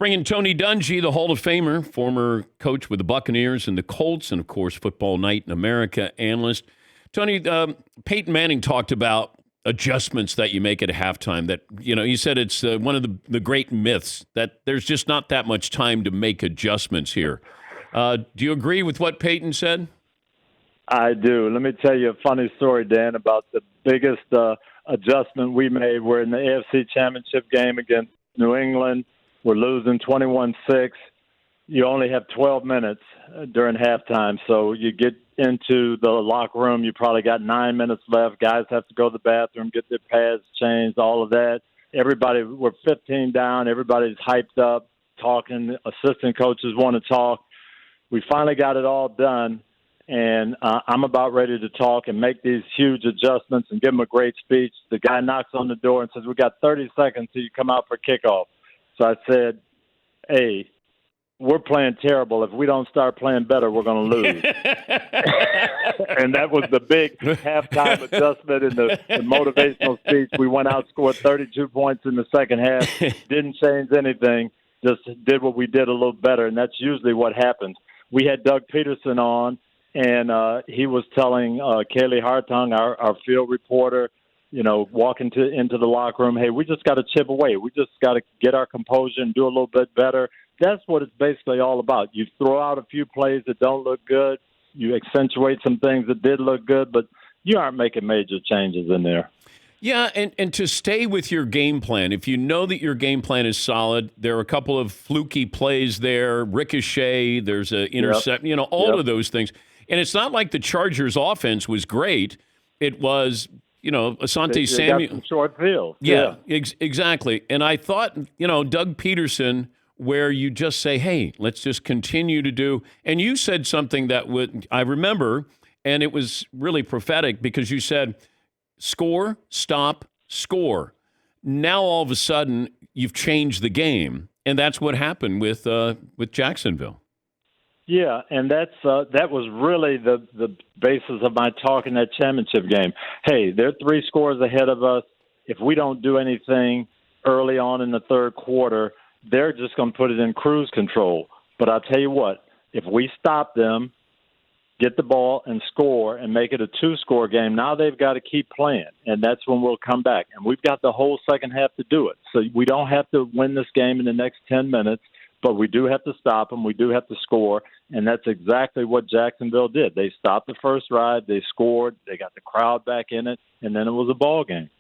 bring in Tony Dungy, the Hall of Famer, former coach with the Buccaneers and the Colts, and, of course, Football Night in America analyst. Tony, Peyton Manning talked about adjustments that you make at halftime. That, you said it's one of the great myths, that there's just not that much time to make adjustments here. Do you agree with what Peyton said? I do. Let me tell you a funny story, Dan, about the biggest adjustment we made. We're in the AFC Championship game against New England. We're losing 21-6. You only have 12 minutes during halftime, so you get into the locker room. You probably got 9 minutes left. Guys have to go to the bathroom, get their pads changed, all of that. We're 15 down. Everybody's hyped up, talking. Assistant coaches want to talk. We finally got it all done, and I'm about ready to talk and make these huge adjustments and give them a great speech. The guy knocks on the door and says, "We got 30 seconds till you come out for kickoff." So I said, "Hey, we're playing terrible. If we don't start playing better, we're going to lose." And that was the big halftime adjustment in the motivational speech. We went out, scored 32 points in the second half, didn't change anything, just did what we did a little better, and that's usually what happens. We had Doug Peterson on, and he was telling Kaylee Hartung, our field reporter, walking into the locker room, hey, we just got to chip away. We just got to get our composure and do a little bit better. That's what it's basically all about. You throw out a few plays that don't look good. You accentuate some things that did look good, but you aren't making major changes in there. Yeah, and to stay with your game plan, if you know that your game plan is solid, there are a couple of fluky plays there, ricochet, there's an intercept, all of those things. And it's not like the Chargers' offense was great. It was, Asante Samuel. Got some short field. Yeah. Exactly. And I thought, Doug Peterson, where you just say, hey, let's just continue to do. And you said something that I remember, and it was really prophetic because you said, score, stop, score. Now all of a sudden you've changed the game, and that's what happened with Jacksonville. Yeah, and that was really the basis of my talk in that championship game. Hey, they're 3 scores ahead of us. If we don't do anything early on in the third quarter, they're just going to put it in cruise control. But I'll tell you what, if we stop them, get the ball and score and make it a 2-score game, now they've got to keep playing, and that's when we'll come back. And we've got the whole second half to do it. So we don't have to win this game in the next 10 minutes, but we do have to stop them. We do have to score, and that's exactly what Jacksonville did. They stopped the first drive. They scored. They got the crowd back in it, and then it was a ball game.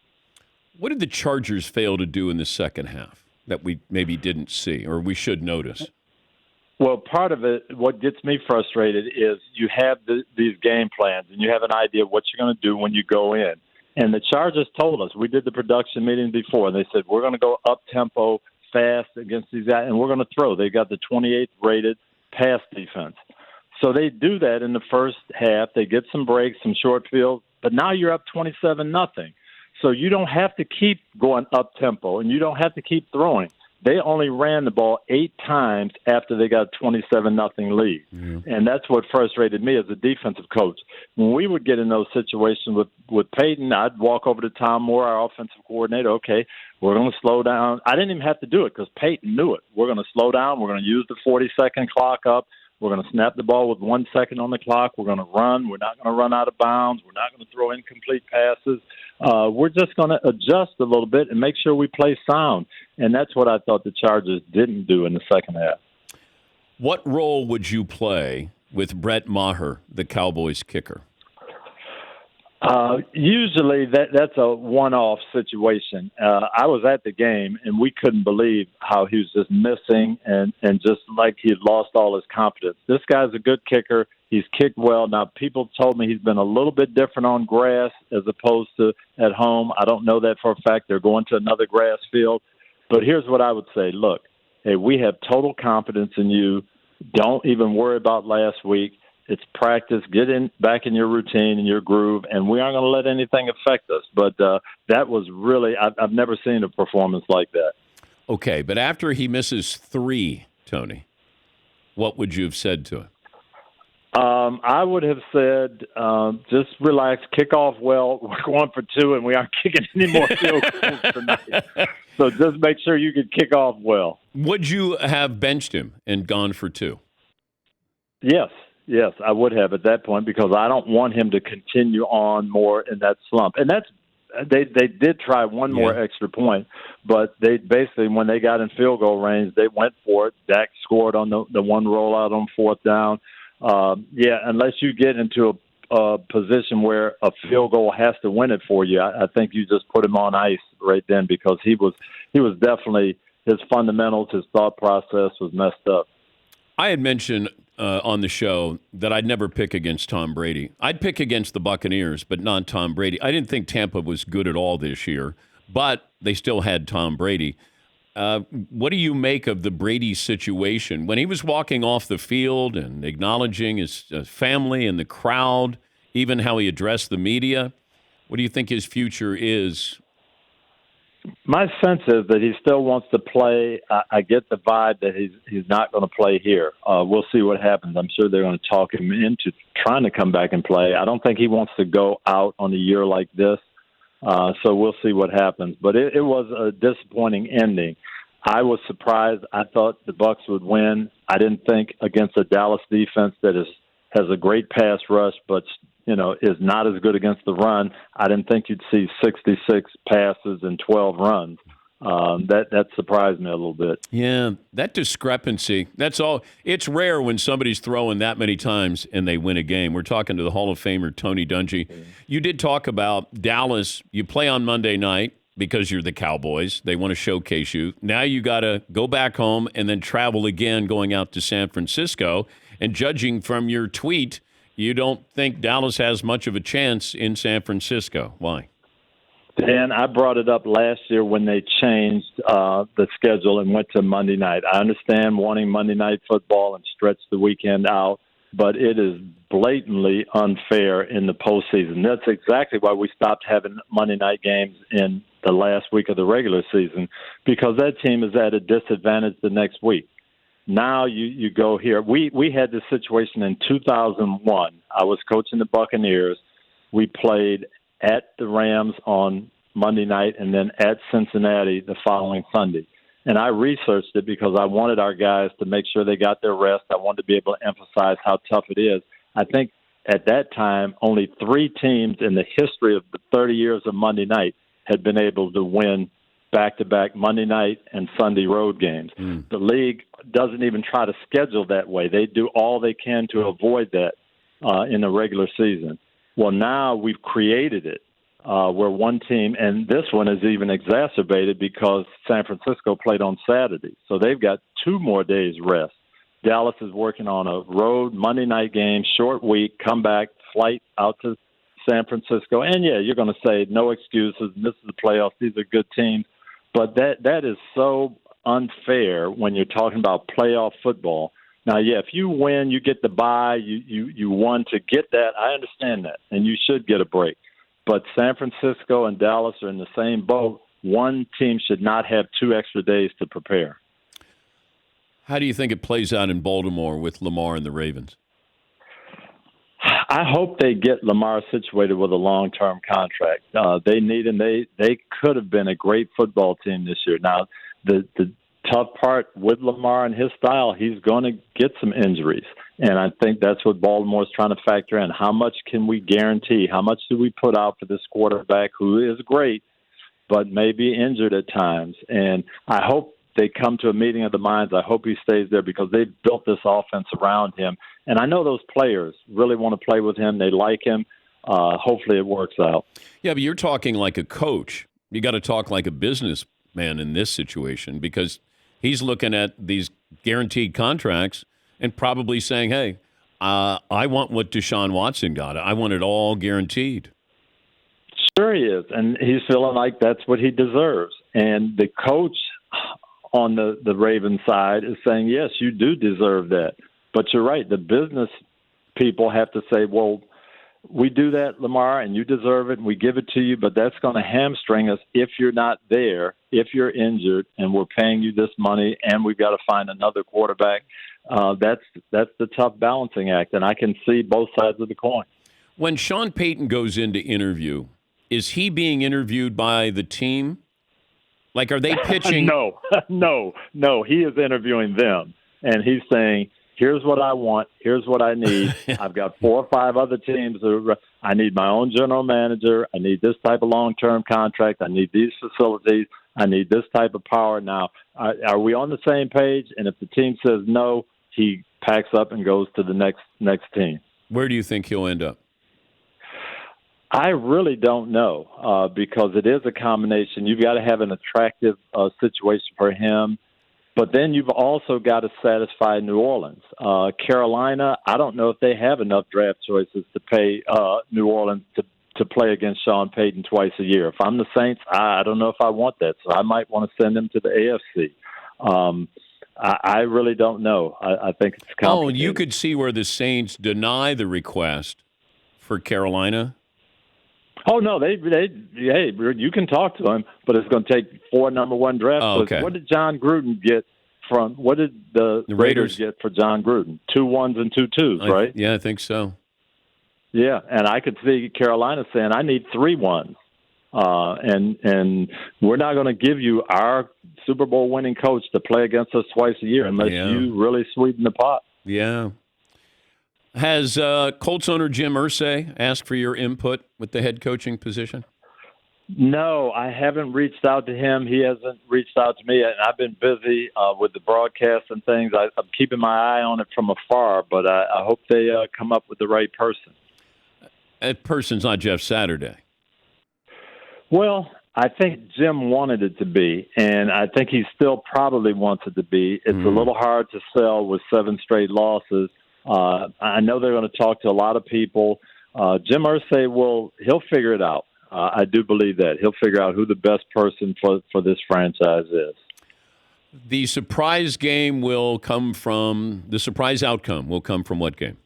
What did the Chargers fail to do in the second half that we maybe didn't see or we should notice? Well, part of it, what gets me frustrated is you have these game plans, and you have an idea of what you're going to do when you go in. And the Chargers told us, we did the production meeting before, and they said, we're going to go up-tempo, fast against these guys, and we're going to throw. They got the 28th rated pass defense. So they do that in the first half. They get some breaks, some short fields, but now you're up 27-0. So you don't have to keep going up-tempo, and you don't have to keep throwing. They only ran the ball 8 times after they got a 27-0 lead. Yeah. And that's what frustrated me as a defensive coach. When we would get in those situations with Payton, I'd walk over to Tom Moore, our offensive coordinator. Okay, we're going to slow down. I didn't even have to do it because Payton knew it. We're going to slow down. We're going to use the 40-second clock up. We're going to snap the ball with 1 second on the clock. We're going to run. We're not going to run out of bounds. We're not going to throw incomplete passes. We're just going to adjust a little bit and make sure we play sound. And that's what I thought the Chargers didn't do in the second half. What role would you play with Brett Maher, the Cowboys kicker? Usually that's a one-off situation. I was at the game, and we couldn't believe how he was just missing and just like he had lost all his confidence. This guy's a good kicker. He's kicked well. Now, people told me he's been a little bit different on grass as opposed to at home. I don't know that for a fact. They're going to another grass field. But here's what I would say. Look, hey, we have total confidence in you. Don't even worry about last week. It's practice. Get back in your routine and your groove, and we aren't going to let anything affect us. But that was really I've never seen a performance like that. Okay, but after he misses 3, Tony, what would you have said to him? I would have said, just relax, kick off well. We're going for two, and we aren't kicking any more field goals tonight. So just make sure you can kick off well. Would you have benched him and gone for two? Yes, I would have at that point because I don't want him to continue on more in that slump. And that's they did try one more extra point, but they basically, when they got in field goal range, they went for it. Dak scored on the one rollout on fourth down. Unless you get into a position where a field goal has to win it for you, I think you just put him on ice right then because he was definitely, his fundamentals, his thought process was messed up. I had mentioned on the show that I'd never pick against Tom Brady. I'd pick against the Buccaneers, but not Tom Brady. I didn't think Tampa was good at all this year, but they still had Tom Brady. What do you make of the Brady situation? When he was walking off the field and acknowledging his family and the crowd, even how he addressed the media, what do you think his future is? My sense is that he still wants to play. I get the vibe that he's not going to play here. We'll see what happens. I'm sure they're going to talk him into trying to come back and play. I don't think he wants to go out on a year like this. So we'll see what happens. But it was a disappointing ending. I was surprised. I thought the Bucs would win. I didn't think against a Dallas defense that has a great pass rush, but is not as good against the run. I didn't think you'd see 66 passes and 12 runs. That surprised me a little bit. Yeah, that discrepancy, that's all. It's rare when somebody's throwing that many times and they win a game. We're talking to the Hall of Famer, Tony Dungy. You did talk about Dallas. You play on Monday night because you're the Cowboys. They want to showcase you. Now you got to go back home and then travel again going out to San Francisco. And judging from your tweet, you don't think Dallas has much of a chance in San Francisco. Why? Dan, I brought it up last year when they changed the schedule and went to Monday night. I understand wanting Monday night football and stretch the weekend out, but it is blatantly unfair in the postseason. That's exactly why we stopped having Monday night games in the last week of the regular season, because that team is at a disadvantage the next week. Now you go here. We had this situation in 2001. I was coaching the Buccaneers. We played at the Rams on Monday night and then at Cincinnati the following Sunday. And I researched it because I wanted our guys to make sure they got their rest. I wanted to be able to emphasize how tough it is. I think at that time only 3 teams in the history of the 30 years of Monday night had been able to win back-to-back Monday night and Sunday road games. The league doesn't even try to schedule that way. They do all they can to avoid that in the regular season. Well, now we've created it where one team, and this one is even exacerbated because San Francisco played on Saturday. So they've got 2 more days rest. Dallas is working on a road Monday night game, short week, come back, flight out to San Francisco. And, yeah, you're going to say no excuses, and this is the playoffs, these are good teams. But that is so unfair when you're talking about playoff football. Now, yeah, if you win, you get the bye, you won to get that. I understand that, and you should get a break. But San Francisco and Dallas are in the same boat. One team should not have 2 extra days to prepare. How do you think it plays out in Baltimore with Lamar and the Ravens? I hope they get Lamar situated with a long-term contract. They need him. They could have been a great football team this year. Now, the tough part with Lamar and his style, he's going to get some injuries. And I think that's what Baltimore's trying to factor in. How much can we guarantee? How much do we put out for this quarterback who is great, but may be injured at times? And I hope they come to a meeting of the minds. I hope he stays there because they've built this offense around him. And I know those players really want to play with him. They like him. Hopefully it works out. Yeah, but you're talking like a coach. You got to talk like a businessman in this situation because he's looking at these guaranteed contracts and probably saying, hey, I want what Deshaun Watson got. I want it all guaranteed. Sure he is, and he's feeling like that's what he deserves. And the coach on the Ravens side is saying, yes, you do deserve that. But you're right. The business people have to say, well, we do that, Lamar, and you deserve it, and we give it to you, but that's going to hamstring us if you're not there, if you're injured, and we're paying you this money, and we've got to find another quarterback. That's the tough balancing act, and I can see both sides of the coin. When Sean Payton goes in to interview, is he being interviewed by the team? Like, are they pitching? No. He is interviewing them, and he's saying, here's what I want. Here's what I need. I've got 4 or 5 other teams. I need my own general manager. I need this type of long-term contract. I need these facilities. I need this type of power. Now, are we on the same page? And if the team says no, he packs up and goes to the next team. Where do you think he'll end up? I really don't know because it is a combination. You've got to have an attractive situation for him. But then you've also got to satisfy New Orleans. Carolina, I don't know if they have enough draft choices to pay New Orleans to play against Sean Payton twice a year. If I'm the Saints, I don't know if I want that. So I might want to send them to the AFC. I really don't know. I think it's complicated. Oh, and you could see where the Saints deny the request for Carolina. Oh, no, hey, you can talk to him, but it's going to take 4 number 1 draft picks. Okay. What did John Gruden get what did the Raiders get for John Gruden? 2 1s and 2 2s, right? Yeah, I think so. Yeah, and I could see Carolina saying, I need 3 1s. And we're not going to give you our Super Bowl winning coach to play against us twice a year unless you really sweeten the pot. Yeah. Has Colts owner Jim Irsay asked for your input with the head coaching position? No, I haven't reached out to him. He hasn't reached out to me, and I've been busy with the broadcast and things. I'm keeping my eye on it from afar, but I hope they come up with the right person. That person's not Jeff Saturday. Well, I think Jim wanted it to be, and I think he still probably wants it to be. It's a little hard to sell with 7 straight losses. I know they're going to talk to a lot of people. Jim Irsay he'll figure it out. I do believe that. He'll figure out who the best person for this franchise is. The surprise outcome will come from what game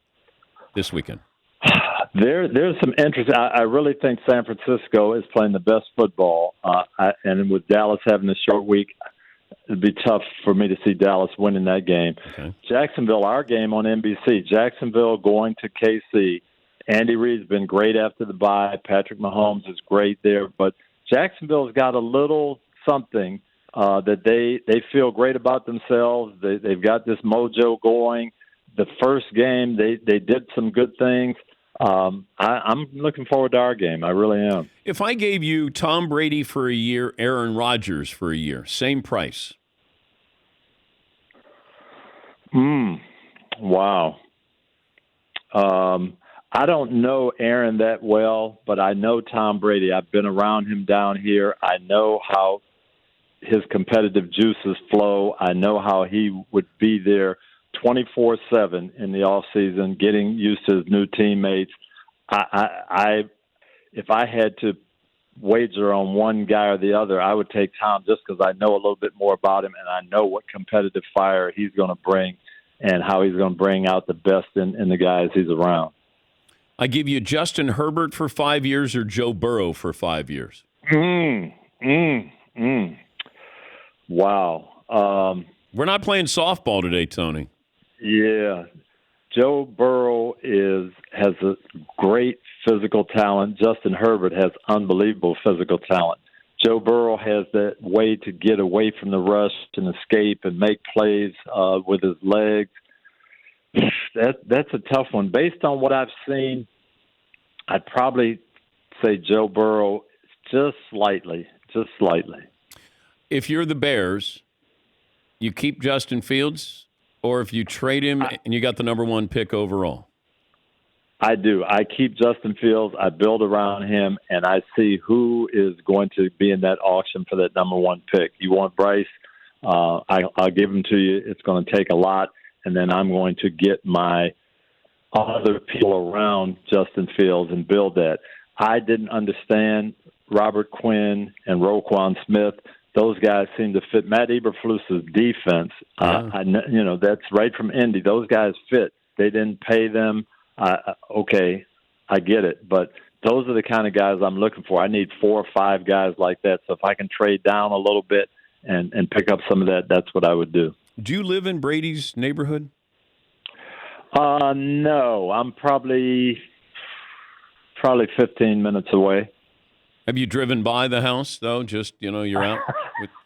this weekend? There's some interest. I really think San Francisco is playing the best football, and with Dallas having a short week, it'd be tough for me to see Dallas winning that game. Okay. Jacksonville, our game on NBC. Jacksonville going to KC. Andy Reid's been great after the bye. Patrick Mahomes is great there. But Jacksonville's got a little something that they feel great about themselves. They've got this mojo going. The first game, they did some good things. I'm looking forward to our game. I really am. If I gave you Tom Brady for a year, Aaron Rodgers for a year, same price. Wow. I don't know Aaron that well, but I know Tom Brady. I've been around him down here. I know how his competitive juices flow. I know how he would be there 24/7 in the off season, getting used to his new teammates. If I had to wager on one guy or the other, I would take Tom just because I know a little bit more about him and I know what competitive fire he's going to bring and how he's going to bring out the best in the guys he's around. I give you Justin Herbert for 5 years or Joe Burrow for 5 years. Wow. We're not playing softball today, Tony. Yeah. Joe Burrow has a great physical talent. Justin Herbert has unbelievable physical talent. Joe Burrow has that way to get away from the rush and escape and make plays with his legs. That's a tough one. Based on what I've seen, I'd probably say Joe Burrow just slightly. If you're the Bears, you keep Justin Fields, or if you trade him and you got the number 1 pick overall? I do. I keep Justin Fields. I build around him, and I see who is going to be in that auction for that number 1 pick. You want Bryce? I'll give him to you. It's going to take a lot, and then I'm going to get my other people around Justin Fields and build that. I didn't understand Robert Quinn and Roquan Smith. Those guys seem to fit Matt Eberflus's defense. That's right from Indy. Those guys fit. They didn't pay them. Okay, I get it. But those are the kind of guys I'm looking for. I need 4 or 5 guys like that. So if I can trade down a little bit and pick up some of that, that's what I would do. Do you live in Brady's neighborhood? No, I'm probably 15 minutes away. Have you driven by the house, though? Just, you're out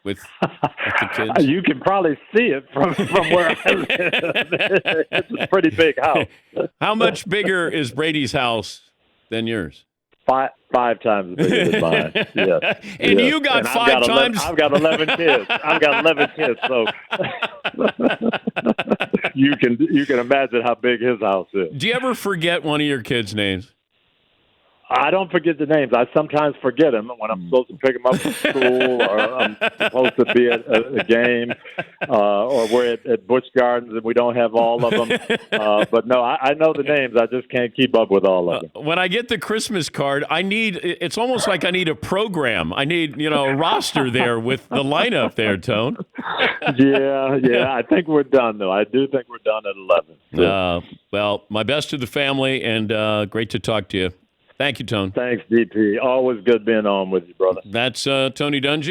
with the kids? You can probably see it from where I live. It's a pretty big house. How much bigger is Brady's house than yours? Five times bigger than mine. Yeah. And you got and 5 times. I've got 11 kids. So you can imagine how big his house is. Do you ever forget one of your kids' names? I don't forget the names. I sometimes forget them when I'm supposed to pick them up from school, or I'm supposed to be at a game, or we're at Busch Gardens and we don't have all of them. But no, I know the names. I just can't keep up with all of them. When I get the Christmas card, it's almost like I need a program. I need, a roster there with the lineup there, Tone. Yeah. I think we're done, though. I do think we're done at 11. So. Well, my best to the family, and great to talk to you. Thank you, Tone. Thanks, DP. Always good being on with you, brother. That's Tony Dungy.